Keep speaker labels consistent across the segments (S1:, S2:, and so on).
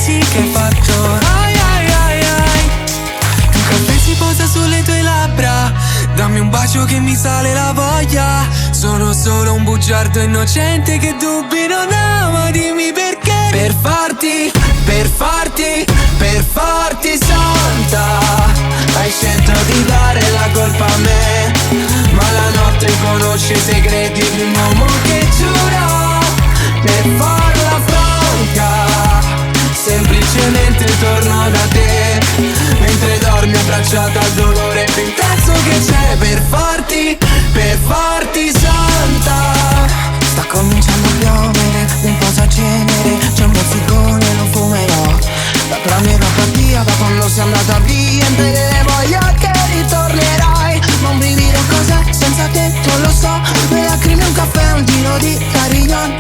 S1: dici che hai fatto? Ai ai ai ai. Un caffè si posa sulle tue labbra, dammi un bacio che mi sale la voglia. Sono solo un bugiardo innocente che dubbi non ha, ma dimmi perché. Per farti santa, hai scelto di dare la colpa a me. Ma la notte conosce i segreti di un uomo che giura. Per farla franca, semplicemente torno da te, mentre dormi abbracciata al dolore più intenso che c'è. Per farti santa. Sta cominciando a piovere, un po' sa cenere, c'è un mozzicone, lo fumerò. La mia apatia da quando sei andata via, impedire voglia che ritornerai. Ma un brivido cos'è senza te, non lo so. Le lacrime, un caffè, un giro di Carignan.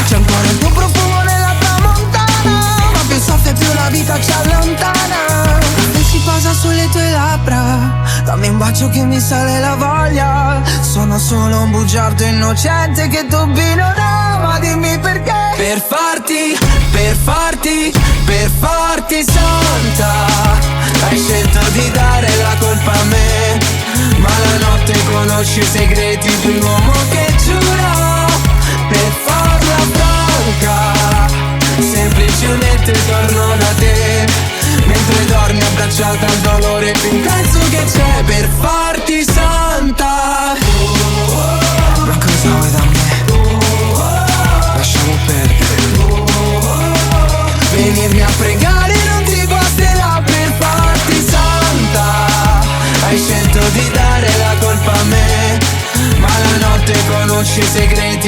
S1: C'è ancora il tuo profumo nella tramontana, ma più soffia più la vita ci allontana. E si posa sulle tue labbra, dammi un bacio che mi sale la voglia. Sono solo un bugiardo innocente che dubbi non ha, ma dimmi perché. Per farti santa, hai scelto di dare la colpa a me. Ma la notte conosce i segreti di un uomo che giura. Per farla franca, semplicemente torno da te, mentre dormi abbracciata al dolore più intenso che c'è. Per farti santa. Ma cosa vuoi da me? Lasciamo perdere. Venirmi a pregare non ti basterà per farti santa. Hai scelto di dare la colpa a me, ma la notte conosce i segreti